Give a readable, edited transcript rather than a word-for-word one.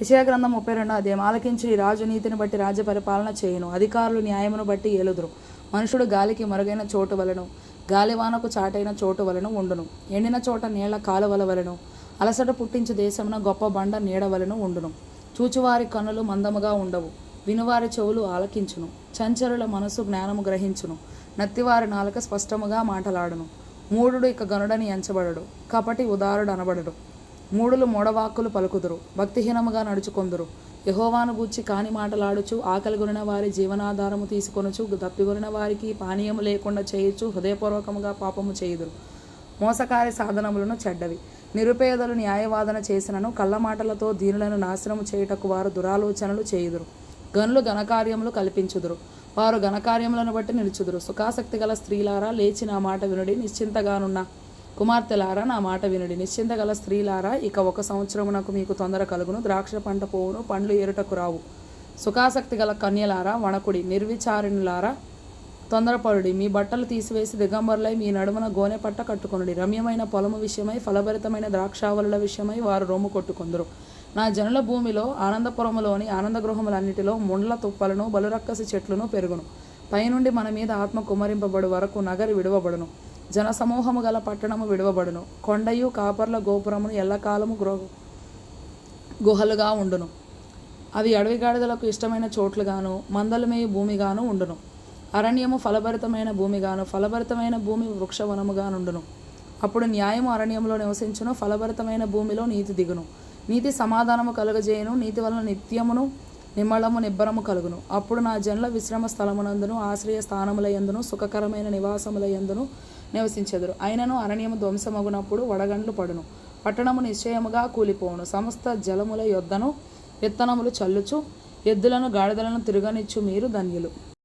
యెషయా గ్రంథం 32 అధ్యాయం. ఆలకించి ఈ రాజు నీతిని బట్టి రాజ్య పరిపాలన చేయును, అధికారులు న్యాయమును బట్టి ఏలుదురు. మనుషుడు గాలికి మరుగైన చోటు వలెను, గాలివానకు చాటైన చోటు వలెను ఉండును. ఎండిన చోట నీళ్ల కాలువల వలెను, అలసట పుట్టించు దేశమున గొప్ప బండ నీడ వలెను ఉండును. చూచువారి కన్నులు మందముగా ఉండవు, వినువారి చెవులు ఆలకించును. చంచలుల మనసు జ్ఞానము గ్రహించును, నత్తివారి నాలుక స్పష్టముగా మాటలాడును. మూఢుడు ఇక గనుడని ఎంచబడడు, కపటి ఉదారుడు అనబడడు. మూడులు మూఢవాక్కులు పలుకుదురు, భక్తిహీనముగా నడుచుకొందురు. యెహోవాను గూర్చి కాని మాటలాడుచు, ఆకలిగొనిన వారి జీవనాధారము తీసుకొనుచు, దప్పిగొనిన వారికి పానీయము లేకుండా చేయుచు, హృదయపూర్వకముగా పాపము చేయుదురు. మోసకారి సాధనములను చెడ్డవి. నిరుపేదలు న్యాయవాదన చేసినను, కళ్ళమాటలతో దీనులను నాశనము చేయుటకు వారు దురాలోచనలు చేయుదురు. గనులు ఘనకార్యములు కల్పించుదురు, వారు ఘనకార్యములను బట్టి నిలుచుదురు. సుఖాసక్తి గల స్త్రీలారా లేచి నా మాట వినుడి, నిశ్చింతగానున్న కుమార్తెలారా నా మాట వినుడి. నిశ్చింత గల స్త్రీలారా, ఇక 1 సంవత్సరమునకు మీకు తొందర కలుగును, ద్రాక్ష పంట పోవును, పండ్లు ఏరుటకు రావు. సుఖాసక్తి గల కన్యలారా వణకుడి, నిర్విచారిణులారా తొందరపడుడి. మీ బట్టలు తీసివేసి దిగంబరులై మీ నడుమున గోనె పట్ట కట్టుకొనుడి. రమ్యమైన పొలము విషయమై, ఫలభరితమైన ద్రాక్షావళుల విషయమై వారు రొమ్ము కొట్టుకొందురు. నా జనుల భూమిలో, ఆనందపురములోని ఆనందగృహములన్నిటిలో ముండ్ల తుప్పలను, బలురక్కసి చెట్లను పెరుగును. పైనుండి మన మీద ఆత్మ కుమ్మరింపబడు వరకు నగరి విడువబడును, జనసమూహము గల పట్టణము విడువబడును. కొండయు కాపర్ల గోపురమును ఎల్లకాలము గుహలుగా ఉండును. అవి అడవి గాడిదలకు ఇష్టమైన చోట్లుగాను, మందలు మేయు భూమిగాను ఉండును. అరణ్యము ఫలభరితమైన భూమిగాను, ఫలభరితమైన భూమి వృక్షవనముగానుండును. అప్పుడు న్యాయము అరణ్యములో నివసించును, ఫలభరితమైన భూమిలో నీతి దిగును. నీతి సమాధానము కలుగజేయును, నీతి వలన నిత్యమును నిమ్మళము నిబ్బరము కలుగును. అప్పుడు నా జనుల విశ్రమ స్థలమునందును, ఆశ్రయ స్థానములయందును, సుఖకరమైన నివాసములయందును నివసించెదరు. అయినను అరణ్యము ధ్వంసమగునప్పుడు వడగండ్లు పడును, పట్టణము నిశ్చయముగా కూలిపోవును. సమస్త జలముల యొద్దను విత్తనములు చల్లుచు, ఎద్దులను గాడిదలను తిరగనిచ్చు మీరు ధన్యులు.